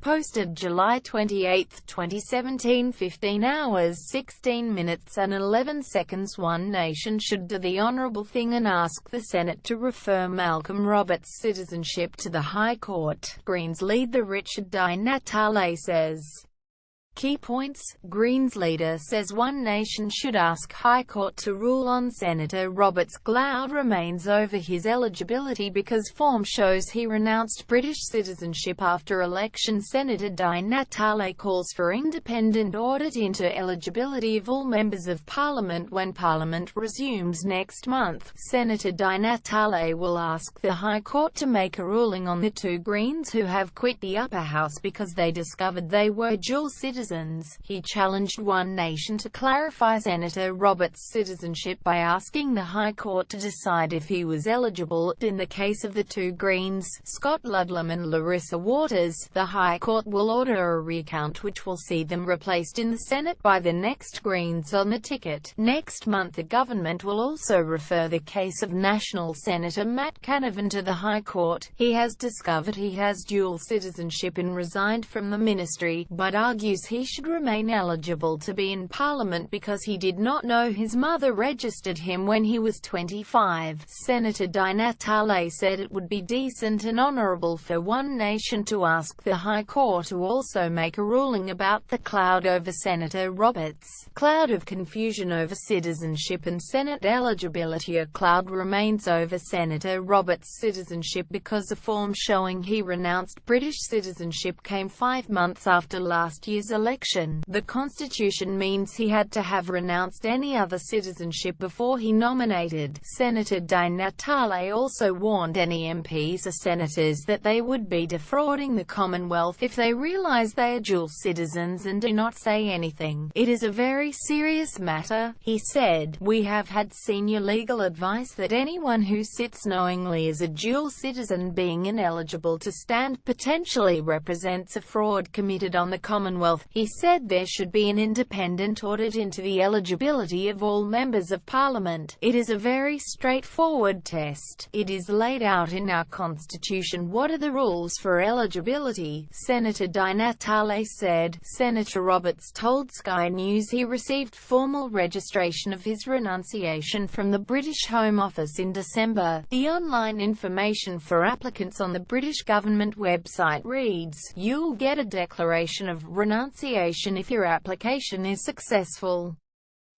Posted July 28, 2017, 15 hours 16 minutes and 11 seconds. One Nation should do the honorable thing and ask the Senate to refer Malcolm Roberts' citizenship to the High Court, Greens leader Richard Di Natale says. Key points. Greens leader says One Nation should ask High Court to rule on Senator Roberts' cloud remains over his eligibility because form shows he renounced British citizenship after election. Senator Di Natale calls for independent audit into eligibility of all members of Parliament when Parliament resumes next month. Senator Di Natale will ask the High Court to make a ruling on the two Greens who have quit the upper house because they discovered they were dual citizens. He challenged One Nation to clarify Senator Roberts' citizenship by asking the High Court to decide if he was eligible. In the case of the two Greens, Scott Ludlam and Larissa Waters, the High Court will order a recount which will see them replaced in the Senate by the next Greens on the ticket. Next month the government will also refer the case of National Senator Matt Canavan to the High Court. He has discovered he has dual citizenship and resigned from the ministry, but argues he should remain eligible to be in Parliament because he did not know his mother registered him when he was 25. Senator Di Natale said it would be decent and honourable for One Nation to ask the High Court to also make a ruling about the cloud over Senator Roberts' cloud of confusion over citizenship and Senate eligibility. A cloud remains over Senator Roberts' citizenship because a form showing he renounced British citizenship came 5 months after last year's election. The Constitution means he had to have renounced any other citizenship before he nominated. Senator Di Natale also warned any MPs or senators that they would be defrauding the Commonwealth if they realise they are dual citizens and do not say anything. It is a very serious matter, he said. We have had senior legal advice that anyone who sits knowingly as a dual citizen being ineligible to stand potentially represents a fraud committed on the Commonwealth. He said there should be an independent audit into the eligibility of all members of Parliament. It is a very straightforward test. It is laid out in our Constitution what are the rules for eligibility, Senator Di Natale said. Senator Roberts told Sky News he received formal registration of his renunciation from the British Home Office in December. The online information for applicants on the British government website reads, "You'll get a declaration of renunciation if your application is successful.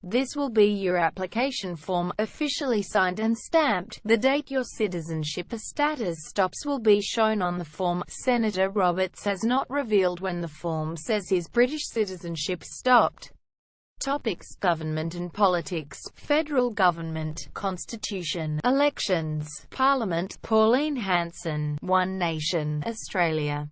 This will be your application form, officially signed and stamped. The date your citizenship status stops will be shown on the form." Senator Roberts has not revealed when the form says his British citizenship stopped. Topics: Government and politics. Federal government, Constitution, elections, Parliament. Pauline Hanson, One Nation, Australia.